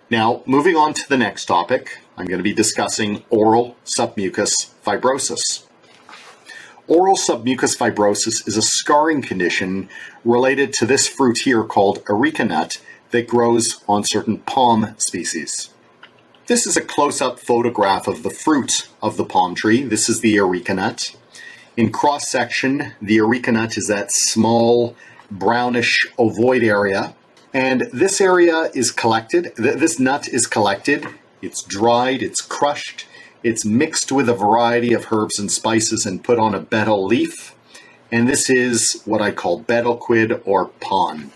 Now, moving on to the next topic, I'm going to be discussing oral submucous fibrosis. Oral submucous fibrosis is a scarring condition related to this fruit here called areca nut that grows on certain palm species. This is a close-up photograph of the fruit of the palm tree. This is the areca nut. In cross-section, the areca nut is that small brownish ovoid area. And this area is collected, this nut is collected, it's dried, it's crushed, it's mixed with a variety of herbs and spices and put on a betel leaf. And this is what I call betel quid or pon.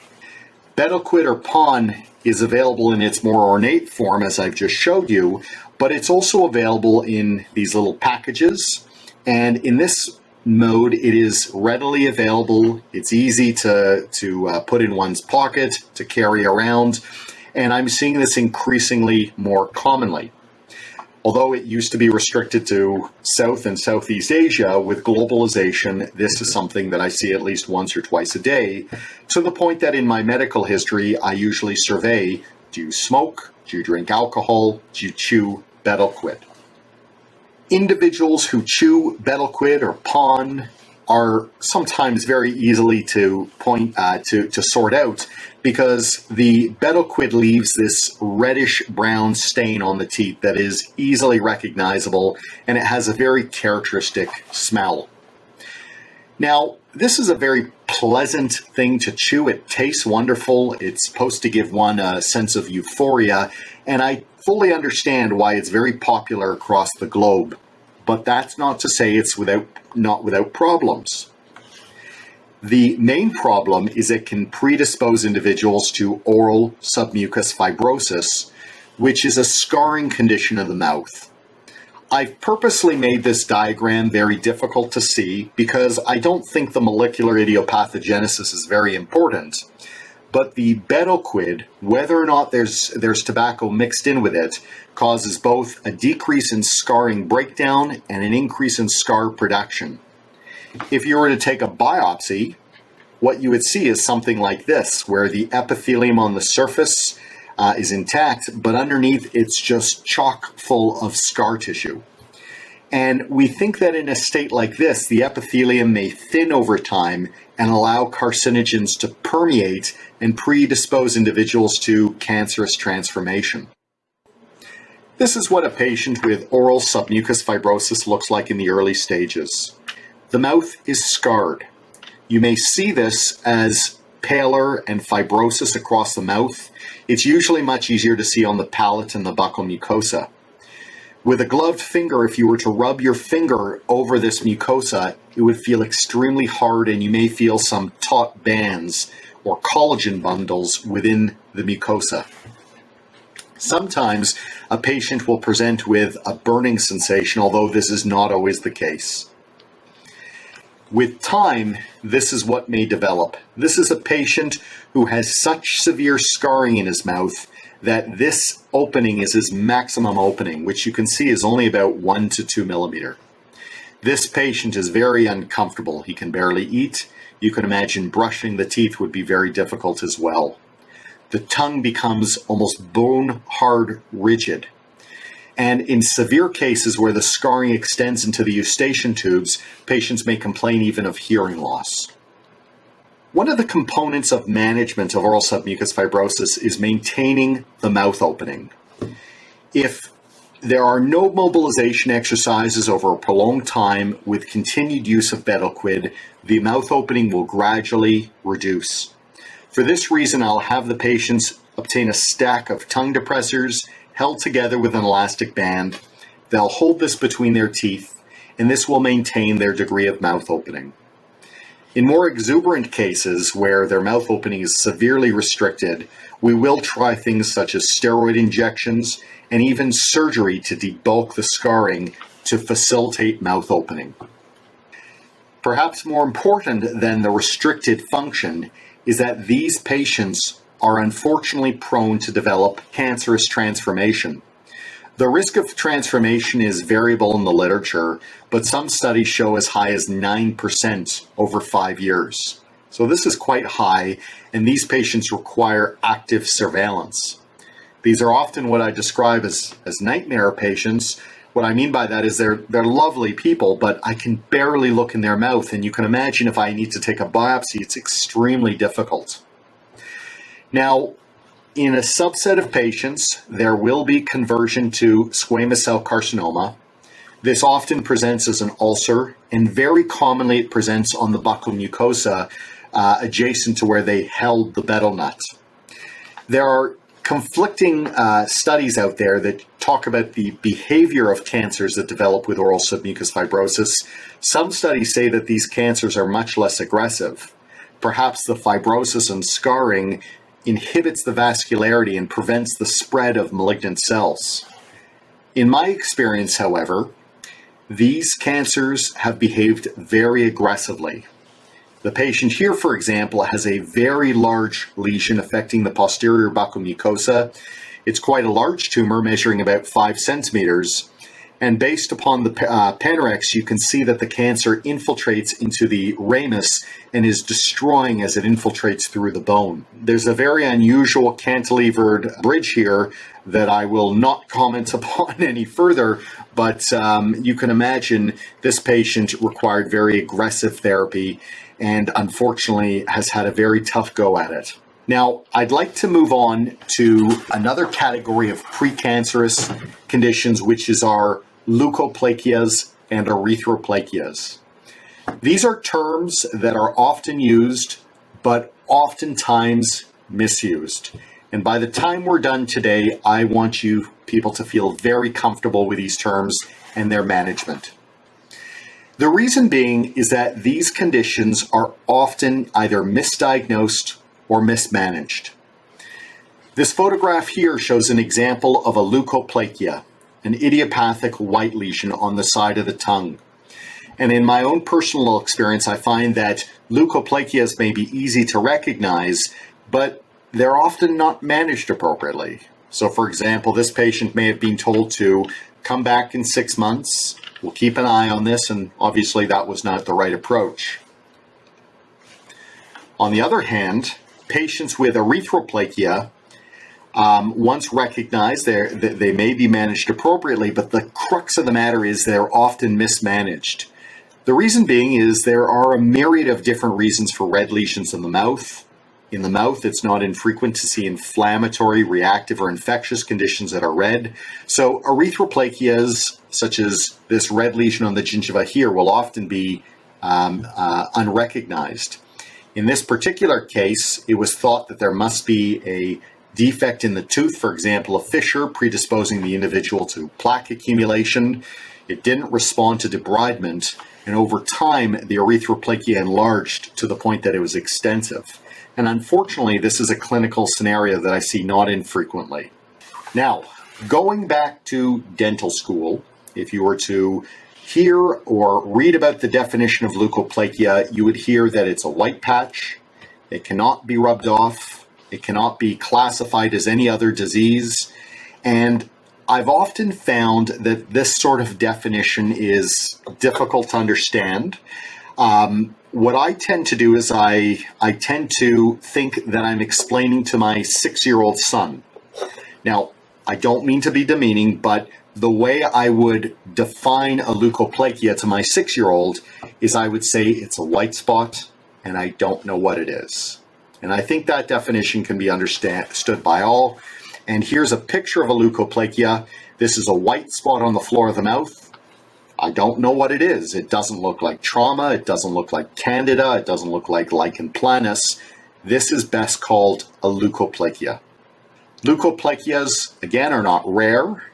Betel quid or pon is available in its more ornate form, as I've just showed you, but it's also available in these little packages. And in this mode, it is readily available. It's easy to put in one's pocket, to carry around, and I'm seeing this increasingly more commonly. Although it used to be restricted to South and Southeast Asia, with globalization, this is something that I see at least once or twice a day, to the point that in my medical history, I usually survey, do you smoke, do you drink alcohol, do you chew betel quid? Individuals who chew betel quid or pon are sometimes very easily to sort out because the betel quid leaves this reddish brown stain on the teeth that is easily recognizable, and it has a very characteristic smell. Now, this is a very pleasant thing to chew. It tastes wonderful. It's supposed to give one a sense of euphoria, and I fully understand why it's very popular across the globe. But that's not to say it's not without problems. The main problem is it can predispose individuals to oral submucous fibrosis, which is a scarring condition of the mouth. I've purposely made this diagram very difficult to see because I don't think the molecular idiopathogenesis is very important. But the betel quid, whether or not there's tobacco mixed in with it, causes both a decrease in scarring breakdown and an increase in scar production. If you were to take a biopsy, what you would see is something like this, where the epithelium on the surface is intact, but underneath it's just chock full of scar tissue. And we think that in a state like this, the epithelium may thin over time and allow carcinogens to permeate and predispose individuals to cancerous transformation. This is what a patient with oral submucous fibrosis looks like in the early stages. The mouth is scarred. You may see this as paler and fibrosis across the mouth. It's usually much easier to see on the palate and the buccal mucosa. With a gloved finger, if you were to rub your finger over this mucosa, it would feel extremely hard and you may feel some taut bands or collagen bundles within the mucosa. Sometimes a patient will present with a burning sensation, although this is not always the case. With time, this is what may develop. This is a patient who has such severe scarring in his mouth that this opening is his maximum opening, which you can see is only about 1 to 2 millimeter. This patient is very uncomfortable. He can barely eat. You can imagine brushing the teeth would be very difficult as well. The tongue becomes almost bone-hard rigid. And in severe cases where the scarring extends into the eustachian tubes, patients may complain even of hearing loss. One of the components of management of oral submucous fibrosis is maintaining the mouth opening. If there are no mobilization exercises over a prolonged time with continued use of betel quid, the mouth opening will gradually reduce. For this reason, I'll have the patients obtain a stack of tongue depressors held together with an elastic band. They'll hold this between their teeth, and this will maintain their degree of mouth opening. In more exuberant cases where their mouth opening is severely restricted, we will try things such as steroid injections and even surgery to debulk the scarring to facilitate mouth opening. Perhaps more important than the restricted function is that these patients are unfortunately prone to develop cancerous transformation. The risk of transformation is variable in the literature, but some studies show as high as 9% over 5 years. So this is quite high, and these patients require active surveillance. These are often what I describe as nightmare patients. What I mean by that is they're lovely people, but I can barely look in their mouth, and you can imagine if I need to take a biopsy, it's extremely difficult. Now, in a subset of patients, there will be conversion to squamous cell carcinoma. This often presents as an ulcer, and very commonly it presents on the buccal mucosa adjacent to where they held the betel nut. There are conflicting studies out there that talk about the behavior of cancers that develop with oral submucous fibrosis. Some studies say that these cancers are much less aggressive. Perhaps the fibrosis and scarring inhibits the vascularity and prevents the spread of malignant cells. In my experience, however, these cancers have behaved very aggressively. The patient here, for example, has a very large lesion affecting the posterior buccal mucosa. It's quite a large tumor, measuring about 5 centimeters. And based upon the Panorex, you can see that the cancer infiltrates into the ramus and is destroying as it infiltrates through the bone. There's a very unusual cantilevered bridge here that I will not comment upon any further, but you can imagine this patient required very aggressive therapy and unfortunately has had a very tough go at it. Now, I'd like to move on to another category of precancerous conditions, which is our leukoplakias and erythroplakias. These are terms that are often used, but oftentimes misused. And by the time we're done today, I want you people to feel very comfortable with these terms and their management. The reason being is that these conditions are often either misdiagnosed or mismanaged. This photograph here shows an example of a leukoplakia, an idiopathic white lesion on the side of the tongue. And in my own personal experience, I find that leukoplakias may be easy to recognize, but they're often not managed appropriately. So for example, this patient may have been told to come back in 6 months. We'll keep an eye on this, and obviously that was not the right approach. On the other hand, patients with erythroplakia, once recognized, they may be managed appropriately, but the crux of the matter is they're often mismanaged. The reason being is there are a myriad of different reasons for red lesions in the mouth. In the mouth, it's not infrequent to see inflammatory, reactive, or infectious conditions that are red. So erythroplakias, such as this red lesion on the gingiva here, will often be unrecognized. In this particular case, it was thought that there must be a defect in the tooth, for example, a fissure predisposing the individual to plaque accumulation. It didn't respond to debridement, and over time, the erythroplakia enlarged to the point that it was extensive. And unfortunately, this is a clinical scenario that I see not infrequently. Now, going back to dental school, if you were to hear or read about the definition of leukoplakia, you would hear that it's a white patch, it cannot be rubbed off, it cannot be classified as any other disease, and I've often found that this sort of definition is difficult to understand. What I tend to do is I tend to think that I'm explaining to my 6-year-old son. Now, I don't mean to be demeaning, but the way I would define a leukoplakia to my 6-year-old is I would say it's a white spot and I don't know what it is. And I think that definition can be understood by all. And here's a picture of a leukoplakia. This is a white spot on the floor of the mouth. I don't know what it is. It doesn't look like trauma. It doesn't look like candida. It doesn't look like lichen planus. This is best called a leukoplakia. Leukoplakias, again, are not rare,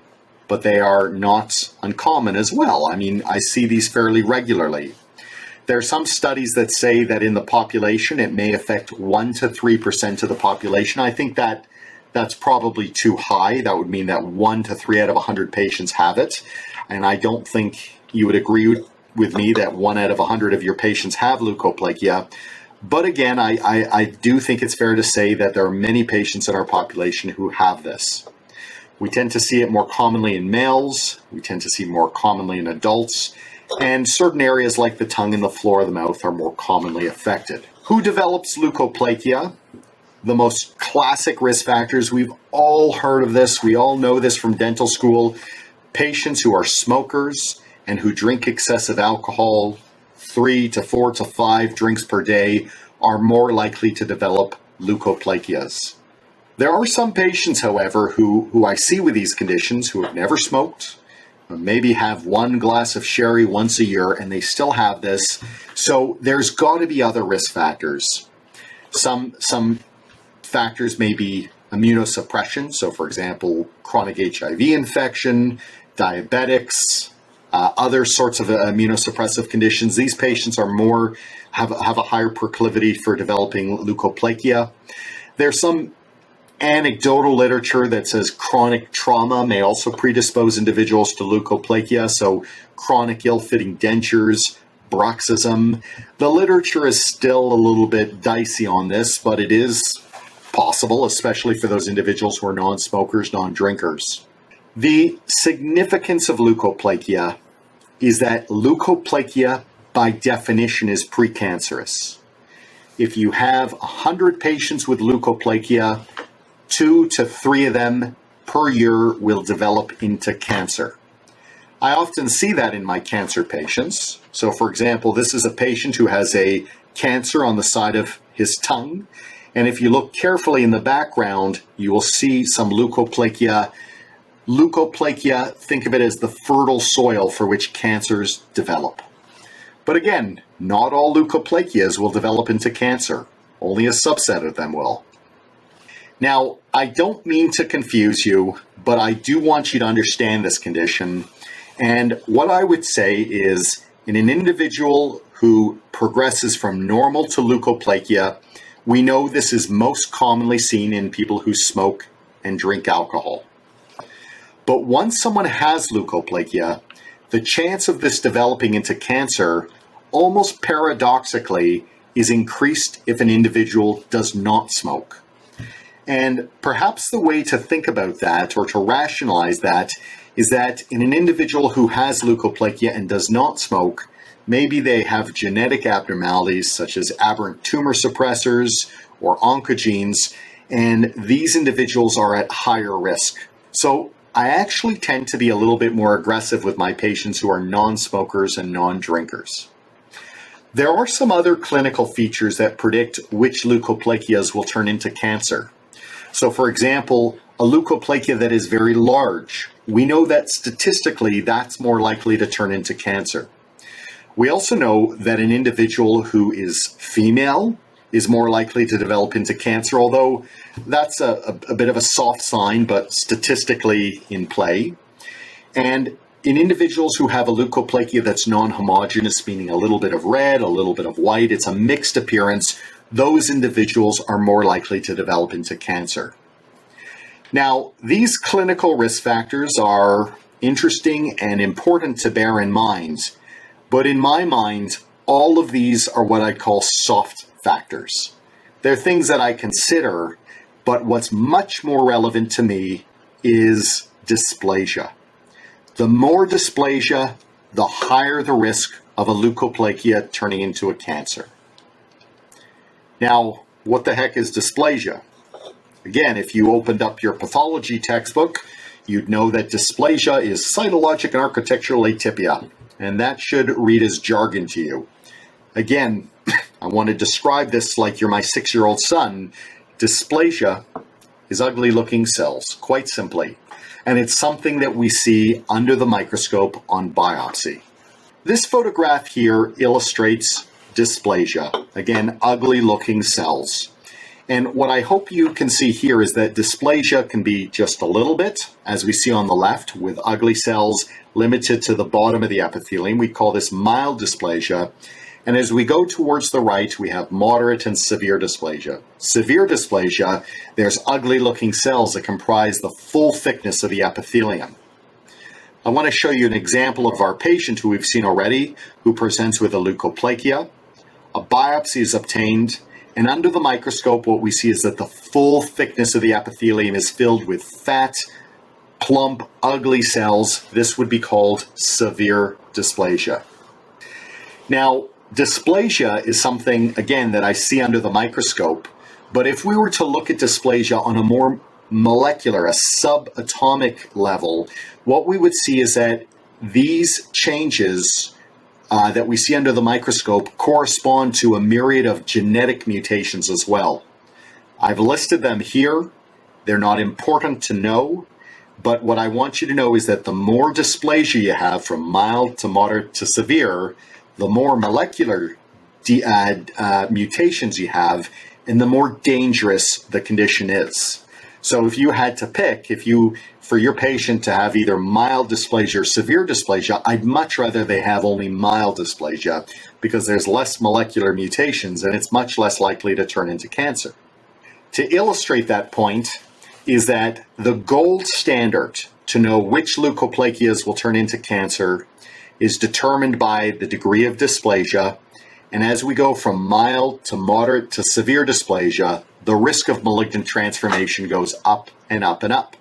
but they are not uncommon as well. I mean, I see these fairly regularly. There are some studies that say that in the population, it may affect 1 to 3% of the population. I think that that's probably too high. That would mean that 1 to 3 out of 100 patients have it. And I don't think you would agree with me that 1 out of 100 of your patients have leukoplakia. But again, I do think it's fair to say that there are many patients in our population who have this. We tend to see it more commonly in males. We tend to see it more commonly in adults. And certain areas like the tongue and the floor of the mouth are more commonly affected. Who develops leukoplakia? the most classic risk factors. We've all heard of this. We all know this from dental school. Patients who are smokers and who drink excessive alcohol, 3 to 4 to 5 drinks per day, are more likely to develop leukoplakias. There are some patients, however, who I see with these conditions who have never smoked, maybe have 1 glass of sherry once a year, and they still have this. So there's got to be other risk factors. Some factors may be immunosuppression. So, for example, chronic HIV infection, diabetics, other sorts of immunosuppressive conditions. These patients are have a higher proclivity for developing leukoplakia. There's some anecdotal literature that says chronic trauma may also predispose individuals to leukoplakia. So chronic ill-fitting dentures, bruxism. The literature is still a little bit dicey on this, but it is possible, especially for those individuals who are non-smokers, non-drinkers. The significance of leukoplakia is that leukoplakia, by definition, is precancerous. If you have 100 patients with leukoplakia, 2 to 3 of them per year will develop into cancer. I often see that in my cancer patients. So, for example, this is a patient who has a cancer on the side of his tongue. And if you look carefully in the background, you will see some leukoplakia. Leukoplakia, think of it as the fertile soil for which cancers develop. But again, not all leukoplakias will develop into cancer. Only a subset of them will. Now, I don't mean to confuse you, but I do want you to understand this condition. And what I would say is, in an individual who progresses from normal to leukoplakia, we know this is most commonly seen in people who smoke and drink alcohol. But once someone has leukoplakia, the chance of this developing into cancer, almost paradoxically, is increased if an individual does not smoke. And perhaps the way to think about that, or to rationalize that, is that in an individual who has leukoplakia and does not smoke, maybe they have genetic abnormalities such as aberrant tumor suppressors or oncogenes, and these individuals are at higher risk. So I actually tend to be a little bit more aggressive with my patients who are non-smokers and non-drinkers. There are some other clinical features that predict which leukoplakias will turn into cancer. So, for example, a leukoplakia that is very large, we know that statistically that's more likely to turn into cancer. We also know that an individual who is female is more likely to develop into cancer, although that's a bit of a soft sign, but statistically in play. And in individuals who have a leukoplakia that's non-homogeneous, meaning a little bit of red, a little bit of white, it's a mixed appearance, those individuals are more likely to develop into cancer. Now, these clinical risk factors are interesting and important to bear in mind, but in my mind, all of these are what I call soft factors. They're things that I consider, but what's much more relevant to me is dysplasia. The more dysplasia, the higher the risk of a leukoplakia turning into a cancer. Now, what the heck is dysplasia? Again, if you opened up your pathology textbook, you'd know that dysplasia is cytologic and architectural atypia, and that should read as jargon to you. Again, I want to describe this like you're my 6-year-old son. Dysplasia is ugly looking cells, quite simply, and it's something that we see under the microscope on biopsy. This photograph here illustrates dysplasia, again, ugly looking cells. And what I hope you can see here is that dysplasia can be just a little bit, as we see on the left, with ugly cells limited to the bottom of the epithelium. We call this mild dysplasia. And as we go towards the right, we have moderate and severe dysplasia. Severe dysplasia, there's ugly looking cells that comprise the full thickness of the epithelium. I want to show you an example of our patient who we've seen already, who presents with a leukoplakia. A biopsy is obtained, and under the microscope, what we see is that the full thickness of the epithelium is filled with fat, plump, ugly cells. This would be called severe dysplasia. Now, dysplasia is something, again, that I see under the microscope, But if we were to look at dysplasia on a more molecular, a subatomic level, what we would see is that these changes that we see under the microscope correspond to a myriad of genetic mutations as well. I've listed them here. They're not important to know, but what I want you to know is that the more dysplasia you have, from mild to moderate to severe, the more molecular mutations you have, and the more dangerous the condition is. So if you had to pick, for your patient to have either mild dysplasia or severe dysplasia, I'd much rather they have only mild dysplasia, because there's less molecular mutations and it's much less likely to turn into cancer. To illustrate that point is that the gold standard to know which leukoplakias will turn into cancer is determined by the degree of dysplasia. And as we go from mild to moderate to severe dysplasia, the risk of malignant transformation goes up and up and up.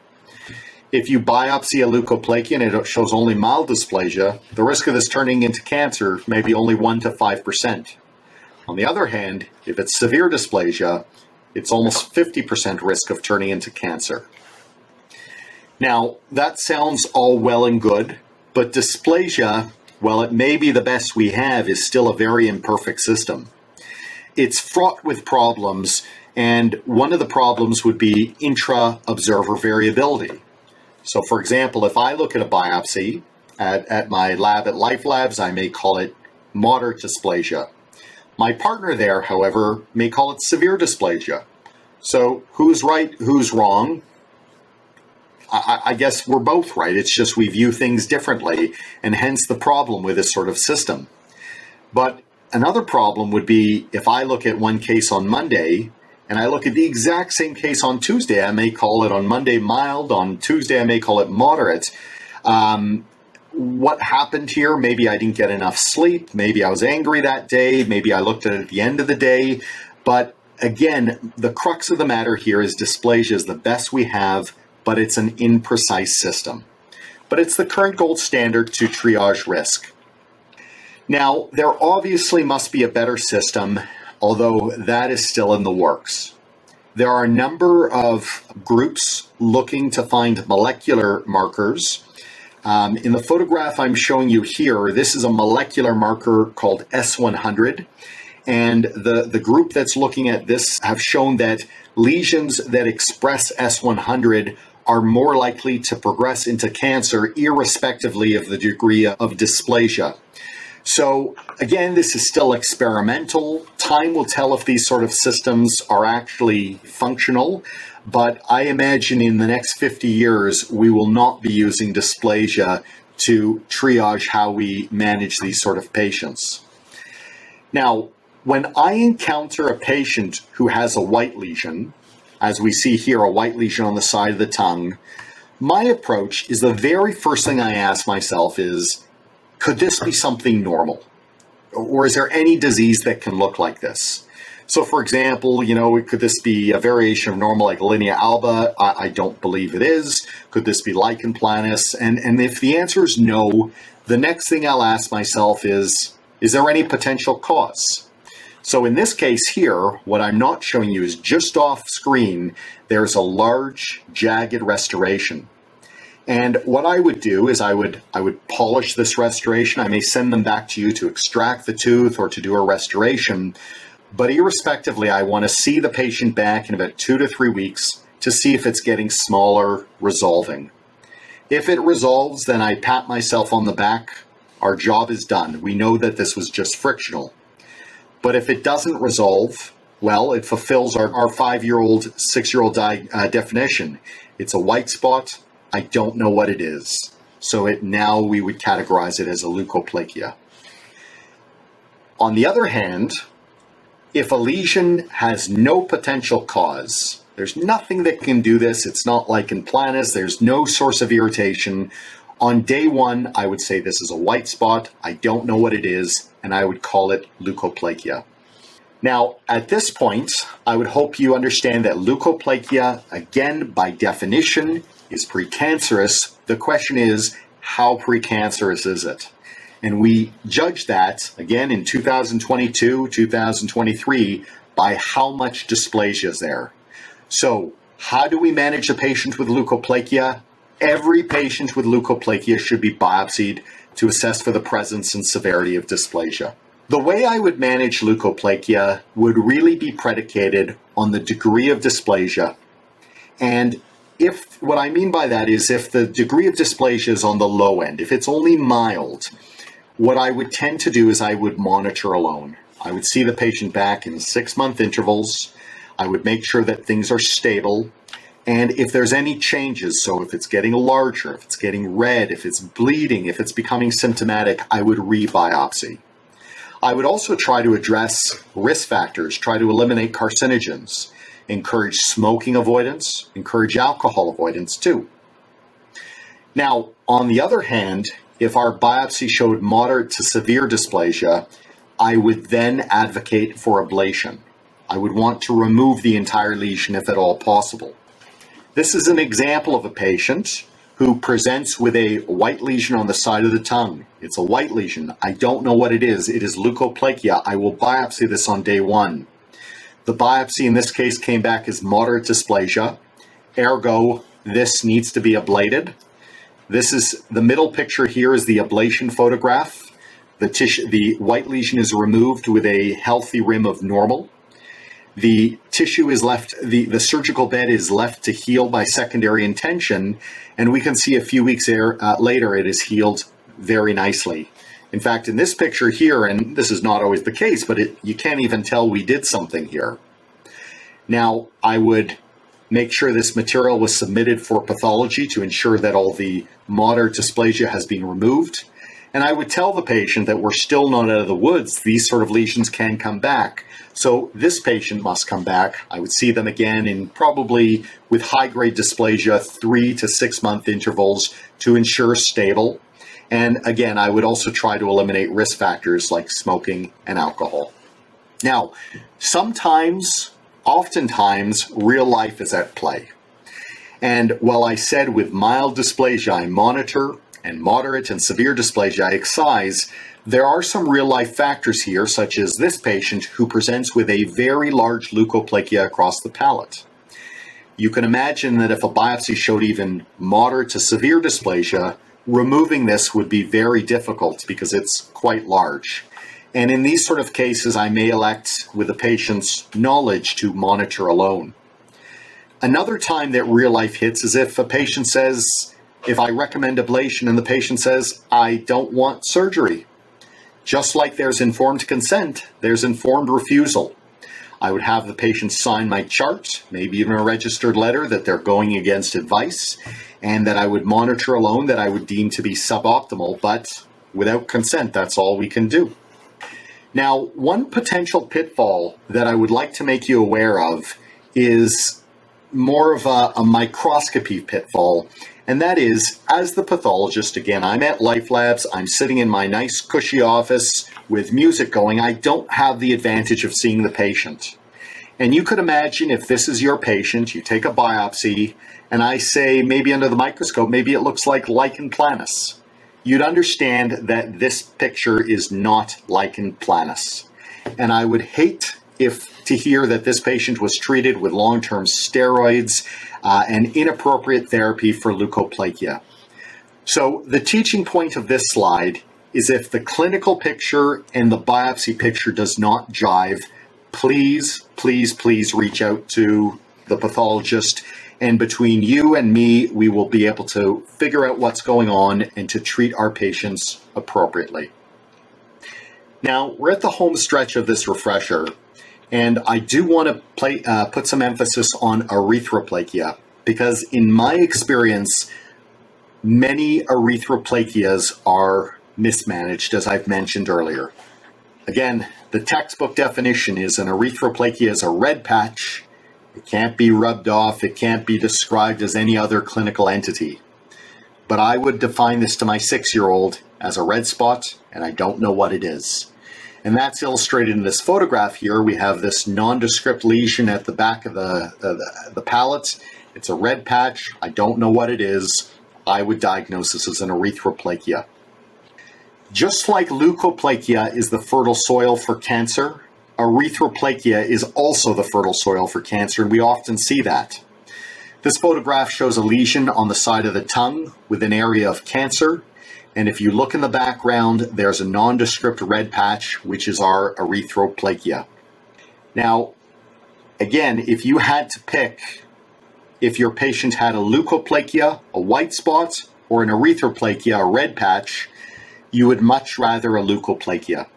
If you biopsy a leukoplakia and it shows only mild dysplasia, the risk of this turning into cancer may be only 1 to 5%. On the other hand, if it's severe dysplasia, it's almost 50% risk of turning into cancer. Now, that sounds all well and good, but dysplasia, while it may be the best we have, is still a very imperfect system. It's fraught with problems, and one of the problems would be intra-observer variability. So, for example, if I look at a biopsy at my lab at Life Labs, I may call it moderate dysplasia. My partner there, however, may call it severe dysplasia. So who's right, who's wrong? I guess we're both right. It's just we view things differently, and hence the problem with this sort of system. But another problem would be if I look at one case on Monday and I look at the exact same case on Tuesday, I may call it on Monday mild, on Tuesday I may call it moderate. What happened here? Maybe I didn't get enough sleep. Maybe I was angry that day. Maybe I looked at it at the end of the day. But again, the crux of the matter here is dysplasia is the best we have, but it's an imprecise system. But it's the current gold standard to triage risk. Now, there obviously must be a better system, although that is still in the works. There are a number of groups looking to find molecular markers. In the photograph I'm showing you here, this is a molecular marker called S100. And the group that's looking at this have shown that lesions that express S100 are more likely to progress into cancer, irrespectively of the degree of dysplasia. So again, this is still experimental. Time will tell if these sort of systems are actually functional, but I imagine in the next 50 years, we will not be using dysplasia to triage how we manage these sort of patients. Now, when I encounter a patient who has a white lesion, as we see here, a white lesion on the side of the tongue, my approach is the very first thing I ask myself is, could this be something normal? Or is there any disease that can look like this? So for example, could this be a variation of normal like linea alba? I don't believe it is. Could this be lichen planus? And if the answer is no, the next thing I'll ask myself is there any potential cause? So in this case here, what I'm not showing you is just off screen, there's a large jagged restoration. And what I would do is I would polish this restoration. I may send them back to you to extract the tooth or to do a restoration. But irrespectively, I want to see the patient back in about 2 to 3 weeks to see if it's getting smaller, resolving. If it resolves, then I pat myself on the back. Our job is done. We know that this was just frictional. But if it doesn't resolve, well, it fulfills our 5-year-old, 6-year-old definition. It's a white spot. I don't know what it is. So now we would categorize it as a leukoplakia. On the other hand, if a lesion has no potential cause, there's nothing that can do this. It's not lichen planus. There's no source of irritation. On day one, I would say this is a white spot. I don't know what it is, and I would call it leukoplakia. Now, at this point, I would hope you understand that leukoplakia, again, by definition, is precancerous. The question is, how precancerous is it? And we judge that, again, in 2022, 2023, by how much dysplasia is there. So how do we manage a patient with leukoplakia? Every patient with leukoplakia should be biopsied to assess for the presence and severity of dysplasia. The way I would manage leukoplakia would really be predicated on the degree of dysplasia. And if what I mean by that is if the degree of dysplasia is on the low end, if it's only mild, what I would tend to do is I would monitor alone. I would see the patient back in 6-month intervals. I would make sure that things are stable. And if there's any changes, so if it's getting larger, if it's getting red, if it's bleeding, if it's becoming symptomatic, I would re-biopsy. I would also try to address risk factors, try to eliminate carcinogens, encourage smoking avoidance, encourage alcohol avoidance too. Now, on the other hand, if our biopsy showed moderate to severe dysplasia, I would then advocate for ablation. I would want to remove the entire lesion if at all possible. This is an example of a patient who presents with a white lesion on the side of the tongue. It's a white lesion. I don't know what it is. It is leukoplakia. I will biopsy this on day 1. The biopsy in this case came back as moderate dysplasia. Ergo, this needs to be ablated. This is the middle picture here is the ablation photograph. The white lesion is removed with a healthy rim of normal. The tissue is left, the surgical bed is left to heal by secondary intention, and we can see a few weeks later it is healed very nicely. In fact, in this picture here, and this is not always the case, but you can't even tell we did something here. Now, I would make sure this material was submitted for pathology to ensure that all the moderate dysplasia has been removed. And I would tell the patient that we're still not out of the woods. These sort of lesions can come back. So this patient must come back. I would see them again in probably with high-grade dysplasia, 3 to 6 month intervals to ensure stable. And again, I would also try to eliminate risk factors like smoking and alcohol. Now, oftentimes, real life is at play. And while I said with mild dysplasia, I monitor, and moderate and severe dysplasia, I excise, there are some real-life factors here, such as this patient who presents with a very large leukoplakia across the palate. You can imagine that if a biopsy showed even moderate to severe dysplasia, removing this would be very difficult because it's quite large. And in these sort of cases, I may elect, with the patient's knowledge, to monitor alone. Another time that real life hits is if a patient says, if I recommend ablation and the patient says, I don't want surgery. Just like there's informed consent, there's informed refusal. I would have the patient sign my chart, maybe even a registered letter that they're going against advice, and that I would monitor alone that I would deem to be suboptimal, but without consent, that's all we can do. Now, one potential pitfall that I would like to make you aware of is more of a microscopy pitfall. And that is, as the pathologist, again, I'm at Life Labs, I'm sitting in my nice cushy office with music going, I don't have the advantage of seeing the patient. And you could imagine if this is your patient, you take a biopsy, and I say, maybe under the microscope, maybe it looks like lichen planus. You'd understand that this picture is not lichen planus. And I would hate to hear that this patient was treated with long-term steroids and inappropriate therapy for leukoplakia. So the teaching point of this slide is if the clinical picture and the biopsy picture does not jive, please, please, please reach out to the pathologist. And between you and me, we will be able to figure out what's going on and to treat our patients appropriately. Now, we're at the home stretch of this refresher. And I do want to put some emphasis on erythroplakia, because in my experience, many erythroplakias are mismanaged, as I've mentioned earlier. Again, the textbook definition is an erythroplakia is a red patch. It can't be rubbed off. It can't be described as any other clinical entity. But I would define this to my 6-year-old as a red spot, and I don't know what it is. And that's illustrated in this photograph here. We have this nondescript lesion at the back of the palate. It's a red patch. I don't know what it is. I would diagnose this as an erythroplakia. Just like leukoplakia is the fertile soil for cancer, Erythroplakia is also the fertile soil for cancer, and we often see that. This photograph shows a lesion on the side of the tongue with an area of cancer. And if you look in the background, there's a nondescript red patch, which is our erythroplakia. Now, again, if you had to pick if your patient had a leukoplakia, a white spot, or an erythroplakia, a red patch, you would much rather a leukoplakia.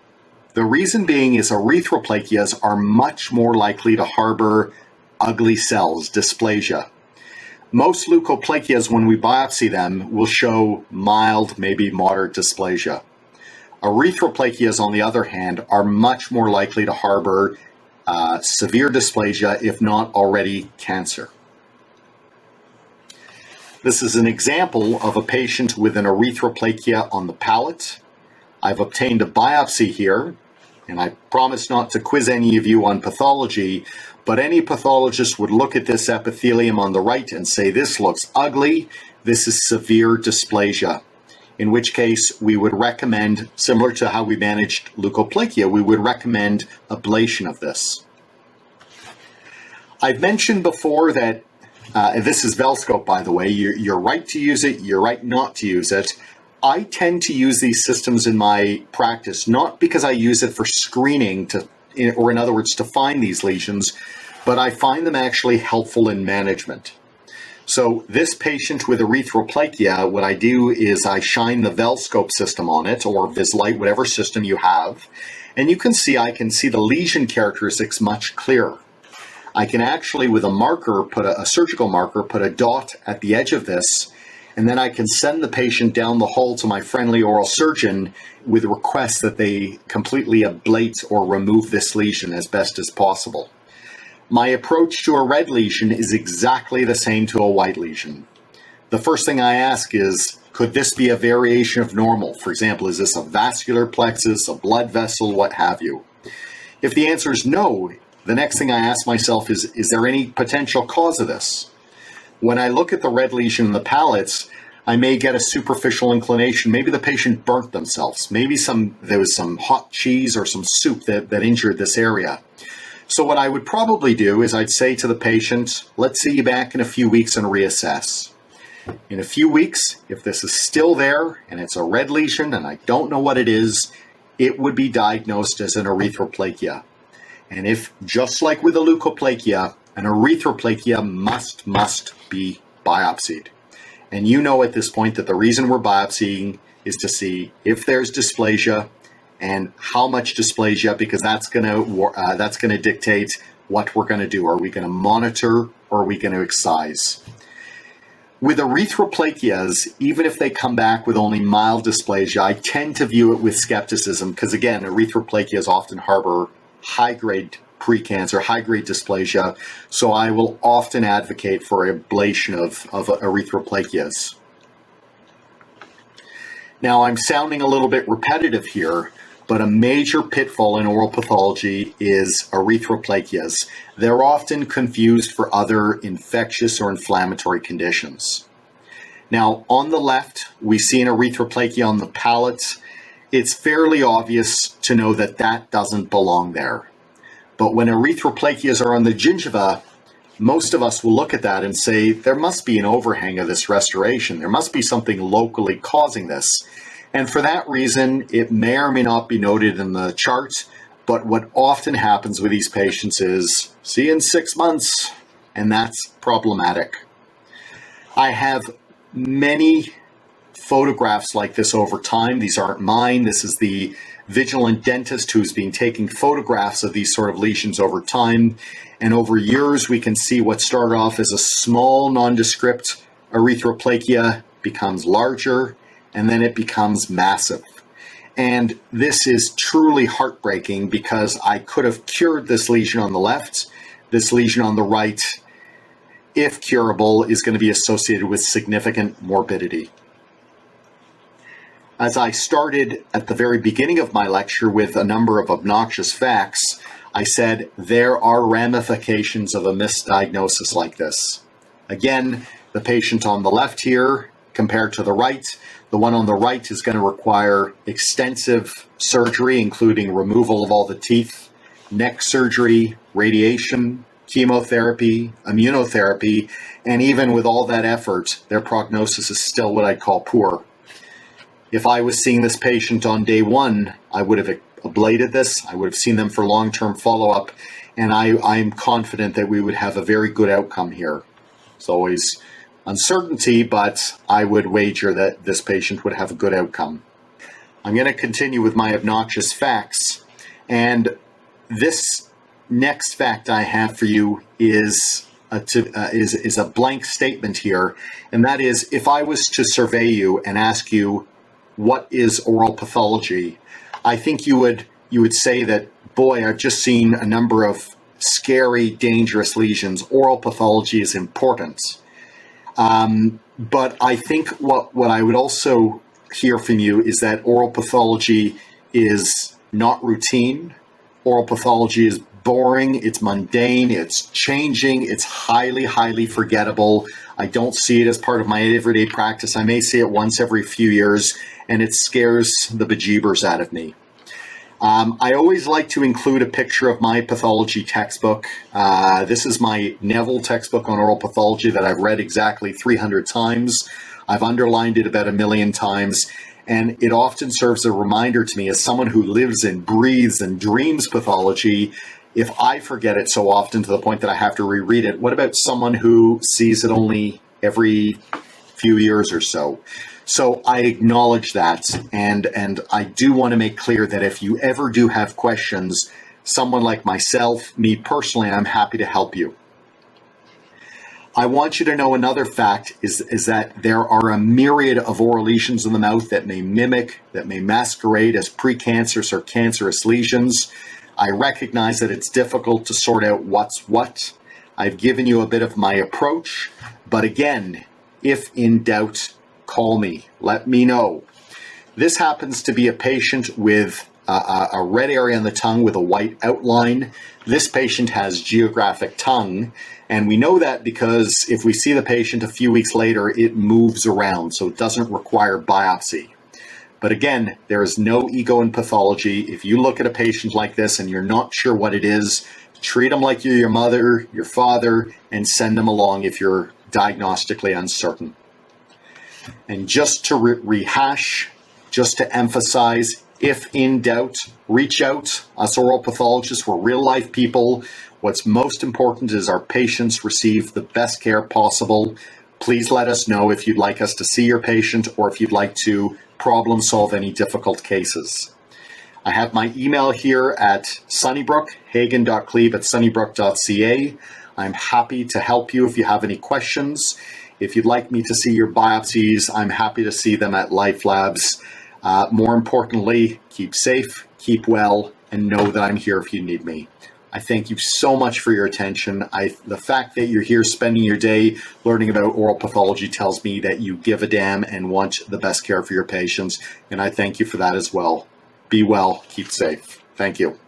The reason being is erythroplakias are much more likely to harbor ugly cells, dysplasia. Most leukoplakias, when we biopsy them, will show mild, maybe moderate dysplasia. Erythroplakias, on the other hand, are much more likely to harbor severe dysplasia, if not already cancer. This is an example of a patient with an erythroplakia on the palate. I've obtained a biopsy here, and I promise not to quiz any of you on pathology, but any pathologist would look at this epithelium on the right and say, this looks ugly, this is severe dysplasia. In which case, we would recommend, similar to how we managed leukoplakia, we would recommend ablation of this. I've mentioned before that, this is Velscope, by the way, you're right to use it, you're right not to use it. I tend to use these systems in my practice, not because I use it for screening or in other words, to find these lesions, but I find them actually helpful in management. So this patient with erythroplakia, what I do is I shine the Velscope system on it, or Vislight, whatever system you have, and I can see the lesion characteristics much clearer. I can actually, with a marker, a surgical marker, put a dot at the edge of this, and then I can send the patient down the hall to my friendly oral surgeon with a request that they completely ablate or remove this lesion as best as possible. My approach to a red lesion is exactly the same to a white lesion. The first thing I ask is, could this be a variation of normal? For example, is this a vascular plexus, a blood vessel, what have you? If the answer is no, the next thing I ask myself is there any potential cause of this? When I look at the red lesion in the palates, I may get a superficial inclination. Maybe the patient burnt themselves. Maybe there was some hot cheese or some soup that injured this area. So what I would probably do is I'd say to the patient, let's see you back in a few weeks and reassess. In a few weeks, if this is still there and it's a red lesion and I don't know what it is, it would be diagnosed as an erythroplakia. And if, just like with a leukoplakia, an erythroplakia must be biopsied. And you know at this point that the reason we're biopsying is to see if there's dysplasia and how much dysplasia, because that's going to dictate what we're going to do. Are we going to monitor or are we going to excise? With erythroplakias, even if they come back with only mild dysplasia, I tend to view it with skepticism because, again, erythroplakias often harbor high-grade precancer, high-grade dysplasia, so I will often advocate for ablation of erythroplakias. Now, I'm sounding a little bit repetitive here, but a major pitfall in oral pathology is erythroplakias. They're often confused for other infectious or inflammatory conditions. Now, on the left, we see an erythroplakia on the palate. It's fairly obvious to know that that doesn't belong there. But when erythroplakias are on the gingiva, most of us will look at that and say, there must be an overhang of this restoration. There must be something locally causing this. And for that reason, it may or may not be noted in the chart, but what often happens with these patients is, see you in 6 months, and that's problematic. I have many photographs like this over time. These aren't mine. This is the vigilant dentist who's been taking photographs of these sort of lesions over time. And over years, we can see what started off as a small nondescript erythroplakia becomes larger, and then it becomes massive. And this is truly heartbreaking because I could have cured this lesion on the left. This lesion on the right, if curable, is going to be associated with significant morbidity. As I started at the very beginning of my lecture with a number of obnoxious facts, I said there are ramifications of a misdiagnosis like this. Again, the patient on the left here compared to the right, the one on the right is going to require extensive surgery, including removal of all the teeth neck surgery, radiation, chemotherapy, immunotherapy, and even with all that effort, their prognosis is still what I call poor. If I was seeing this patient on day one, I would have ablated this. I would have seen them for long-term follow-up, and I'm confident that we would have a very good outcome here. It's always uncertainty, but I would wager that this patient would have a good outcome. I'm going to continue with my obnoxious facts, and this next fact I have for you is a blank statement here, and that is, if I was to survey you and ask you what is oral pathology, I think you would say that, boy, I've just seen a number of scary, dangerous lesions. Oral pathology is important. But I think what I would also hear from you is that oral pathology is not routine. Oral pathology is boring, it's mundane, it's changing, it's highly, highly forgettable. I don't see it as part of my everyday practice. I may see it once every few years, and it scares the bejeebers out of me. I always like to include a picture of my pathology textbook. This is my Neville textbook on oral pathology that I've read exactly 300 times. I've underlined it about 1 million times, and it often serves a reminder to me as someone who lives and breathes and dreams pathology. If I forget it so often to the point that I have to reread it, what about someone who sees it only every few years or so? So I acknowledge that, and I do want to make clear that if you ever do have questions, someone like myself, me personally, I'm happy to help you. I want you to know another fact is that there are a myriad of oral lesions in the mouth that may mimic, that may masquerade as precancerous or cancerous lesions. I recognize that it's difficult to sort out what's what. I've given you a bit of my approach, but again, if in doubt, call me, let me know. This happens to be a patient with a red area on the tongue with a white outline. This patient has geographic tongue, and we know that because if we see the patient a few weeks later, it moves around, so it doesn't require biopsy. But again, there is no ego in pathology. If you look at a patient like this and you're not sure what it is, treat them like you're your mother, your father, and send them along if you're diagnostically uncertain. And just to rehash, just to emphasize, if in doubt, reach out. Us oral pathologists, we're real life people. What's most important is our patients receive the best care possible. Please let us know if you'd like us to see your patient or if you'd like to problem solve any difficult cases. I have my email here at Sunnybrook, hagen.klieb@sunnybrook.ca. I'm happy to help you if you have any questions. If you'd like me to see your biopsies, I'm happy to see them at Life Labs. More importantly, keep safe, keep well, and know that I'm here if you need me. I thank you so much for your attention. The fact that you're here spending your day learning about oral pathology tells me that you give a damn and want the best care for your patients, and I thank you for that as well. Be well, keep safe. Thank you.